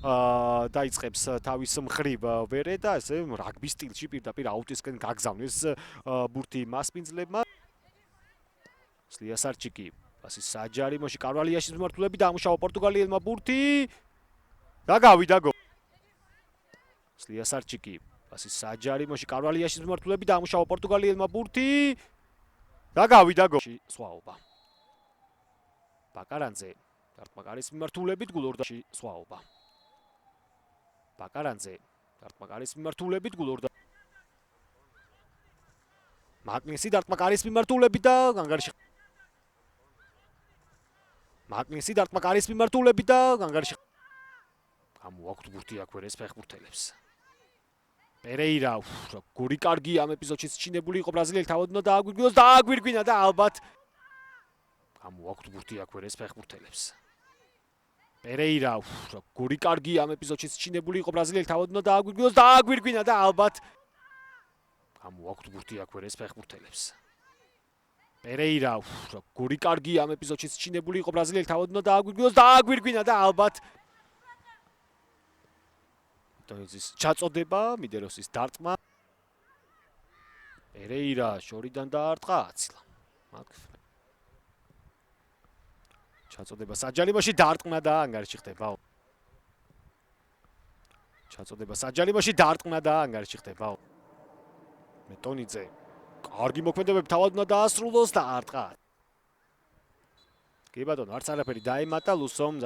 დაიწყებს თავის მხრივ ვერე და ესე რაგბის სტილში პირდაპირ აუტისკენ გაგზავნეს ბურთი მასპინძლებმა. სლიასარჩიკი პასი საჯარიმოში კარვალიაშის მიმართულებით დაამუშავა პორტუგალიელმა ბურთი და გავიდა გოლი. სლიასარჩიკი პასი საჯარიმოში კარვალიაშის მიმართულებით დაამუშავა პორტუგალიელმა ბურთი და გავიდა გოლი. სხვაობა. ბაკარანძე დარტყმაკარის მიმართულებით გულორდაში სხვაობა. ბაკარანძე დარტყმაკარის მიმართულებით გულორდა. მაგნისი დარტყმაკარის მიმართულებით და ანგარიში. მაგნისი დარტყმაკარის მიმართულებით და ანგარიში. გამოაქვთ ბურთი აქვერეს ფეხბურთელებს. პერეირა, გორი კარგი ამ ეპიზოდში ჩინებული იყო ბრაზილიელი თავად უნდა დააგვირგვინოს და აგვირგვინა და ალბათ გამოაქვთ ბურთი აქვერეს ფეხბურთელებს. პერეირა, გორი კარგი ამ ეპიზოდში ჩინებული იყო ბრაზილიელი თავად უნდა დააგვირგვინოს და აგვირგვინა და ალბათ გამოაქვთ ბურთი აქვერეს ფეხბურთელებს. პერეირა, გორი კარგი ამ ეპიზოდში ჩინებული იყო ბრაზილიელი თავად უნდა დააგვირგვინოს და აგვირგვინა და ალბათ ტონიზის ჩაწოდება, მიდეროსის დარტყმა. პერეირა შორიდან დაარტყა აცილა. ჩაწოდება საჯარიმოში დარტყმა და ანგარიში ხდება. ჩაწოდება საჯარიმოში დარტყმა და ანგარიში ხდება. მეტონიძე კარგი მოქმედებები თავად უნდა დაასრულოს და არტყა. კი ბატონო, არც არაფერი დაემატა ლუსომ.